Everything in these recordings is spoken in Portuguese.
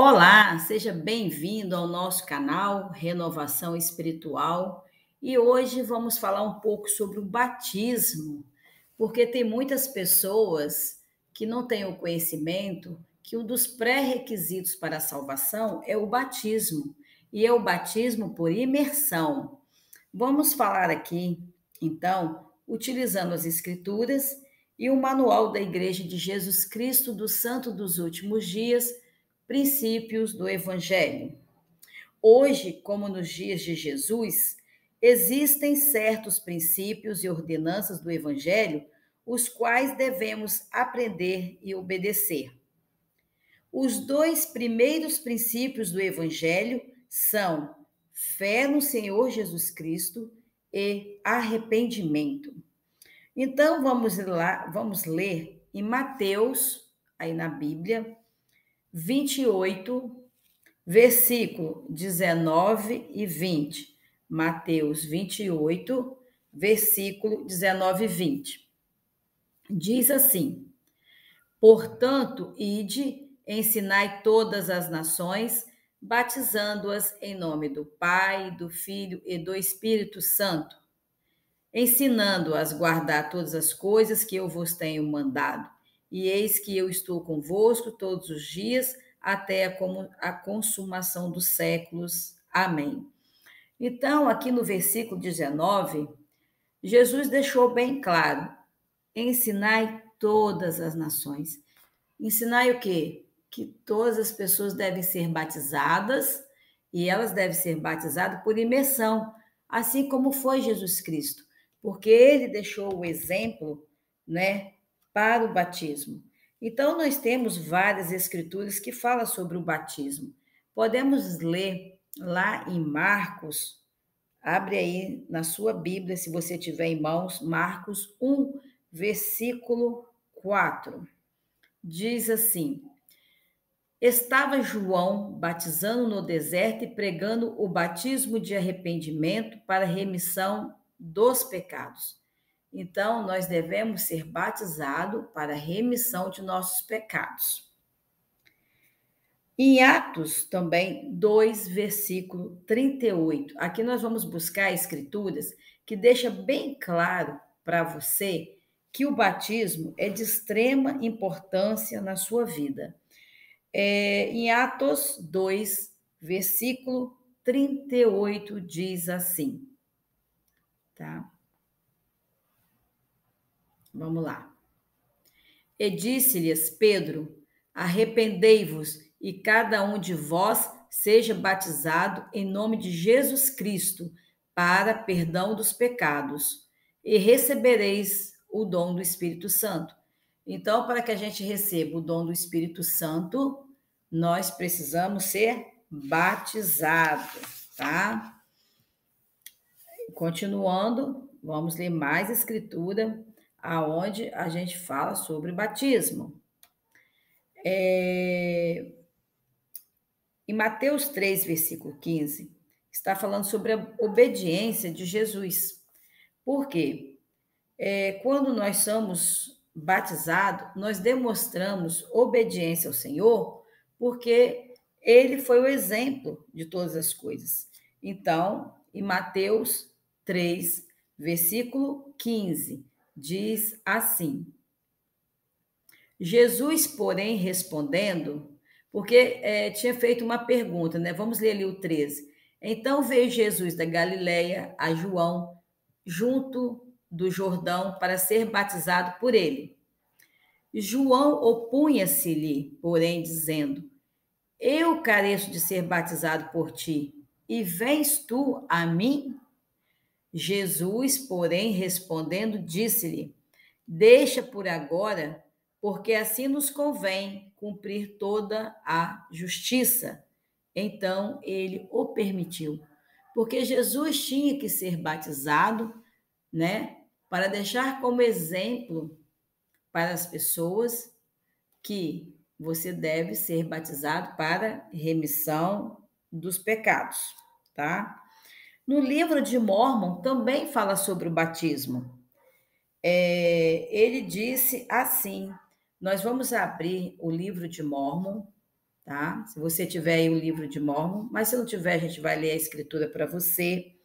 Olá, seja bem-vindo ao nosso canal Renovação Espiritual e hoje vamos falar um pouco sobre o batismo, porque tem muitas pessoas que não têm o conhecimento que um dos pré-requisitos para a salvação é o batismo, e é o batismo por imersão. Vamos falar aqui, então, utilizando as Escrituras e o Manual da Igreja de Jesus Cristo do Santo dos Últimos Dias, princípios do Evangelho. Hoje, como nos dias de Jesus, existem certos princípios e ordenanças do Evangelho, os quais devemos aprender e obedecer. Os dois primeiros princípios do Evangelho são fé no Senhor Jesus Cristo e arrependimento. Então, vamos lá, vamos ler em Mateus, aí na Bíblia, 28, versículo 19 e 20. Mateus 28, versículo 19 e 20. Diz assim: Portanto, ide, ensinai todas as nações, batizando-as em nome do Pai, do Filho e do Espírito Santo, ensinando-as a guardar todas as coisas que eu vos tenho mandado. E eis que eu estou convosco todos os dias, até a consumação dos séculos. Amém. Então, aqui no versículo 19, Jesus deixou bem claro: ensinai todas as nações. Ensinai o quê? Que todas as pessoas devem ser batizadas, e elas devem ser batizadas por imersão, assim como foi Jesus Cristo, porque ele deixou o exemplo, né, para o batismo. Então, nós temos várias escrituras que falam sobre o batismo. Podemos ler lá em Marcos, abre aí na sua Bíblia, se você tiver em mãos, Marcos 1, versículo 4. Diz assim: Estava João batizando no deserto e pregando o batismo de arrependimento para remissão dos pecados. Então, nós devemos ser batizados para remissão de nossos pecados. Em Atos, também, 2, versículo 38. Aqui nós vamos buscar escrituras que deixam bem claro para você que o batismo é de extrema importância na sua vida. Em Atos 2, versículo 38, diz assim, tá? Vamos lá. E disse-lhes Pedro: arrependei-vos e cada um de vós seja batizado em nome de Jesus Cristo para perdão dos pecados, e recebereis o dom do Espírito Santo. Então, para que a gente receba o dom do Espírito Santo, nós precisamos ser batizados, tá? Continuando, vamos ler mais escritura, aonde a gente fala sobre batismo. Em Mateus 3, versículo 15, está falando sobre a obediência de Jesus. Por quê? Quando nós somos batizados, nós demonstramos obediência ao Senhor, porque ele foi o exemplo de todas as coisas. Então, em Mateus 3, versículo 15, diz assim: Jesus, porém, respondendo, porque tinha feito uma pergunta, né? Vamos ler ali o 13. Então veio Jesus da Galileia a João, junto do Jordão, para ser batizado por ele. João opunha-se-lhe, porém, dizendo: Eu careço de ser batizado por ti, e vens tu a mim? Jesus, porém, respondendo, disse-lhe: Deixa por agora, porque assim nos convém cumprir toda a justiça. Então ele o permitiu, porque Jesus tinha que ser batizado, né, para deixar como exemplo para as pessoas que você deve ser batizado para remissão dos pecados, tá? No livro de Mórmon também fala sobre o batismo. Ele disse assim, nós vamos abrir o livro de Mórmon, tá? Se você tiver aí o livro de Mórmon, mas se não tiver, a gente vai ler a escritura para você,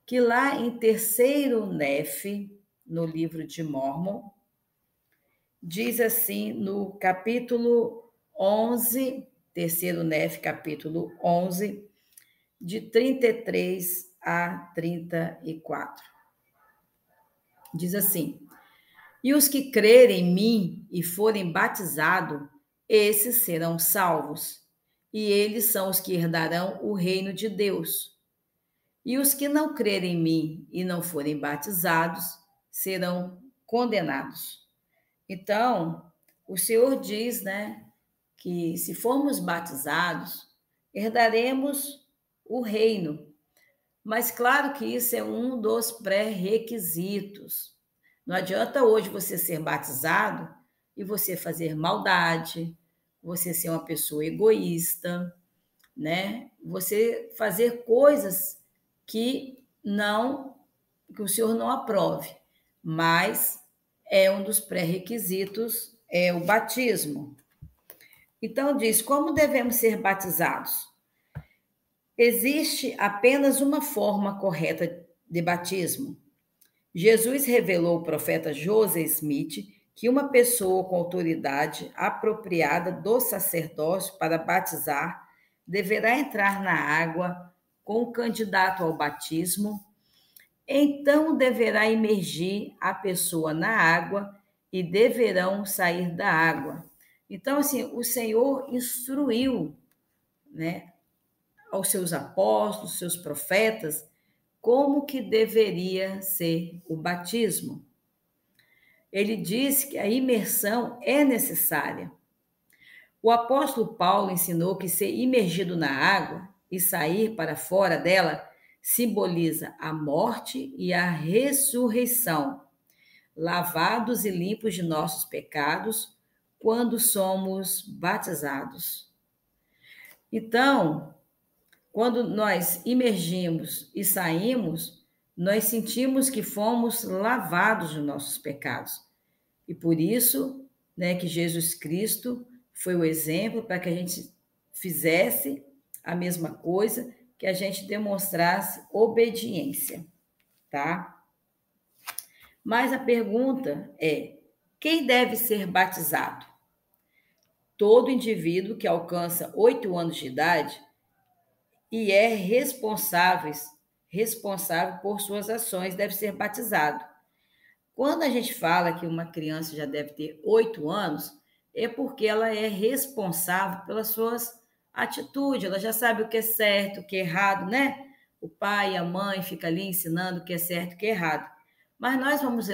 que lá em terceiro Nefe, no livro de Mórmon, diz assim no capítulo 11, terceiro Nefe, capítulo 11, de 33 a 34. Diz assim: E os que crerem em mim e forem batizados, esses serão salvos, e eles são os que herdarão o reino de Deus. E os que não crerem em mim e não forem batizados, serão condenados. Então, o Senhor diz, né, que se formos batizados, herdaremos o reino. Mas claro que isso é um dos pré-requisitos. Não adianta hoje você ser batizado e você fazer maldade, você ser uma pessoa egoísta, né? Você fazer coisas que o Senhor não aprove. Mas é um dos pré-requisitos é o batismo. Então diz: como devemos ser batizados? Existe apenas uma forma correta de batismo. Jesus revelou ao profeta José Smith que uma pessoa com autoridade apropriada do sacerdócio para batizar deverá entrar na água com o candidato ao batismo, então deverá imergir a pessoa na água e deverão sair da água. Então, assim, o Senhor instruiu, né, aos seus apóstolos, seus profetas, como que deveria ser o batismo. Ele diz que a imersão é necessária. O apóstolo Paulo ensinou que ser imergido na água e sair para fora dela simboliza a morte e a ressurreição, lavados e limpos de nossos pecados quando somos batizados. Então, quando nós imergimos e saímos, nós sentimos que fomos lavados de nossos pecados. E por isso, né, que Jesus Cristo foi o exemplo para que a gente fizesse a mesma coisa, que a gente demonstrasse obediência, tá? Mas a pergunta é: quem deve ser batizado? Todo indivíduo que alcança 8 anos de idade e é responsável por suas ações deve ser batizado. Quando a gente fala que uma criança já deve ter 8 anos, é porque ela é responsável pelas suas atitudes, ela já sabe o que é certo, o que é errado, né? O pai e a mãe ficam ali ensinando o que é certo e o que é errado. Mas nós vamos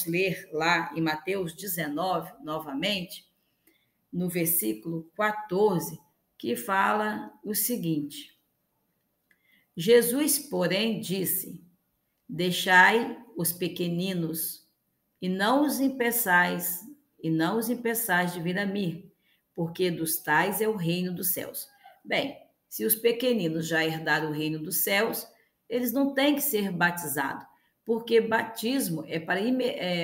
ler lá em Mateus 19, novamente, no versículo 14, que fala o seguinte: Jesus, porém, disse: Deixai os pequeninos e não os impeçais de vir a mim, porque dos tais é o reino dos céus. Bem, se os pequeninos já herdaram o reino dos céus, eles não têm que ser batizados, porque batismo é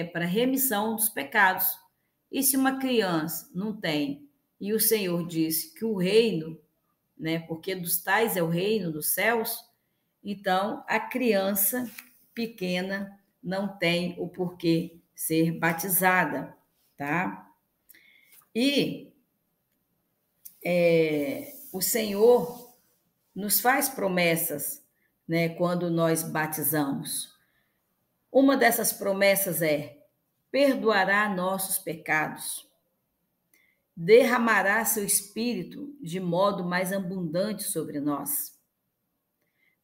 para remissão dos pecados. E se uma criança não tem, e o Senhor disse que o reino, né, porque dos tais é o reino dos céus, então a criança pequena não tem o porquê ser batizada, tá? E o Senhor nos faz promessas, né, quando nós batizamos. Uma dessas promessas é: perdoará nossos pecados, derramará seu espírito de modo mais abundante sobre nós,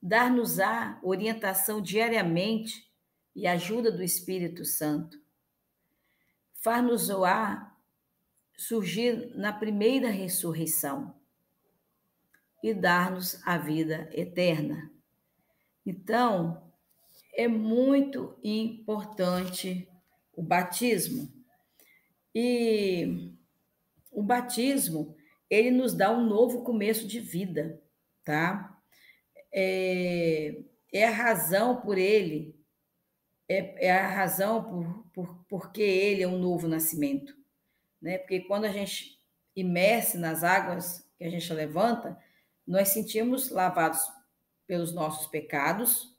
dar-nos-á orientação diariamente e ajuda do Espírito Santo, far-nos-á surgir na primeira ressurreição e dar-nos a vida eterna. Então, é muito importante o batismo. E o batismo, ele nos dá um novo começo de vida, tá? É a razão por ele, é a razão porque ele é um novo nascimento, né? Porque quando a gente imerse nas águas que a gente levanta, nós sentimos lavados pelos nossos pecados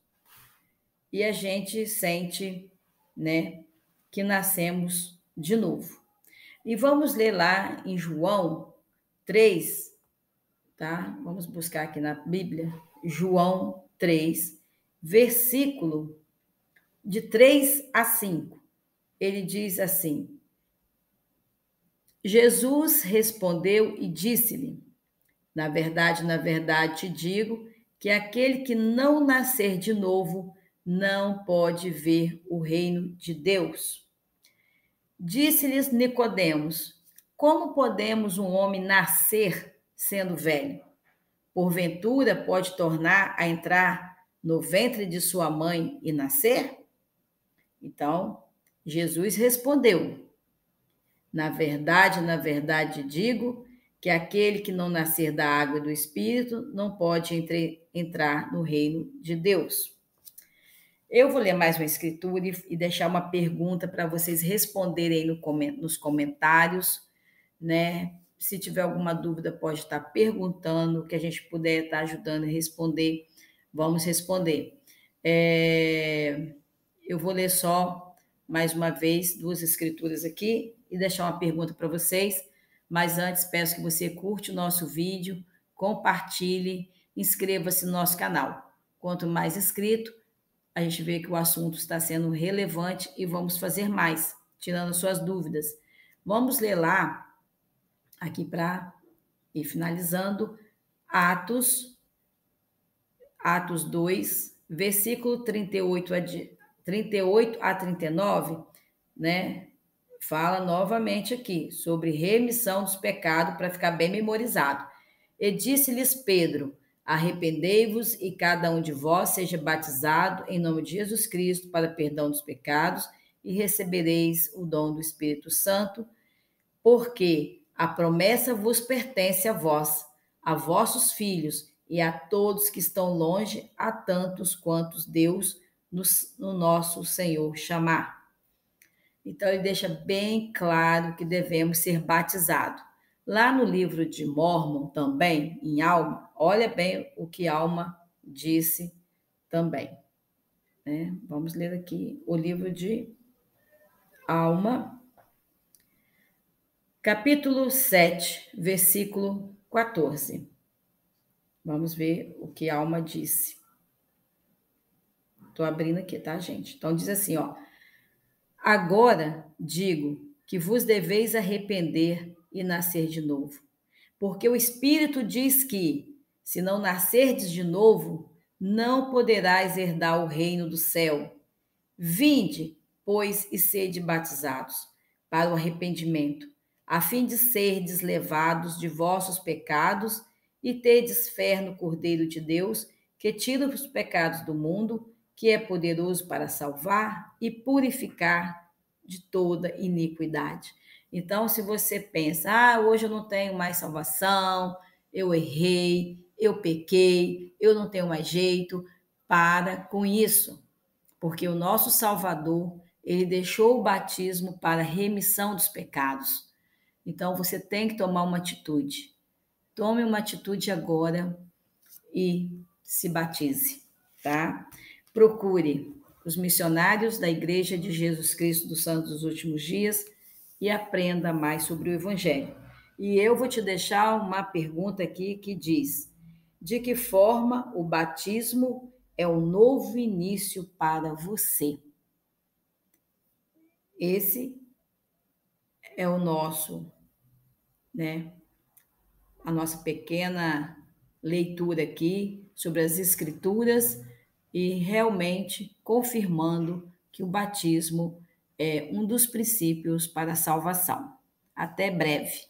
e a gente sente, né, que nascemos de novo. E vamos ler lá em João 3, tá? Vamos buscar aqui na Bíblia, João 3, versículo de 3 a 5. Ele diz assim: Jesus respondeu e disse-lhe: na verdade te digo que aquele que não nascer de novo não pode ver o reino de Deus. Disse-lhes Nicodemos: como podemos um homem nascer sendo velho? Porventura pode tornar a entrar no ventre de sua mãe e nascer? Então, Jesus respondeu: na verdade digo que aquele que não nascer da água e do Espírito não pode entrar no reino de Deus. Eu vou ler mais uma escritura e deixar uma pergunta para vocês responderem aí nos comentários, né? Se tiver alguma dúvida, pode estar perguntando, que a gente puder estar ajudando a responder, vamos responder. Eu vou ler só mais uma vez 2 escrituras aqui e deixar uma pergunta para vocês, mas antes peço que você curte o nosso vídeo, compartilhe, inscreva-se no nosso canal. Quanto mais inscrito, a gente vê que o assunto está sendo relevante e vamos fazer mais, tirando suas dúvidas. Vamos ler lá, aqui para ir finalizando, Atos 2, versículo 38 a 39, né? Fala novamente aqui sobre remissão dos pecados para ficar bem memorizado. E disse-lhes Pedro: arrependei-vos e cada um de vós seja batizado em nome de Jesus Cristo para perdão dos pecados e recebereis o dom do Espírito Santo, porque a promessa vos pertence a vós, a vossos filhos e a todos que estão longe, a tantos quantos Deus no nosso Senhor chamar. Então, ele deixa bem claro que devemos ser batizados. Lá no livro de Mórmon, também, em Alma, olha bem o que Alma disse também. Né? Vamos ler aqui o livro de Alma, capítulo 7, versículo 14. Vamos ver o que Alma disse. Estou abrindo aqui, tá, gente? Então, diz assim, ó. Agora digo que vos deveis arrepender e nascer de novo. Porque o Espírito diz que, se não nascerdes de novo, não poderás herdar o reino do céu. Vinde, pois, e sede batizados para o arrependimento, a fim de serdes levados de vossos pecados e terdes fé no Cordeiro de Deus, que tira os pecados do mundo, que é poderoso para salvar e purificar de toda iniquidade. Então, se você pensa, hoje eu não tenho mais salvação, eu errei, eu pequei, eu não tenho mais jeito, para com isso, porque o nosso Salvador, ele deixou o batismo para remissão dos pecados. Então, você tem que tomar uma atitude. Tome uma atitude agora e se batize, tá? Procure os missionários da Igreja de Jesus Cristo dos Santos dos Últimos Dias e aprenda mais sobre o Evangelho. E eu vou te deixar uma pergunta aqui que diz: de que forma o batismo é um novo início para você? Esse é o nosso, né? A nossa pequena leitura aqui sobre as Escrituras e realmente confirmando que o batismo é um dos princípios para a salvação. Até breve.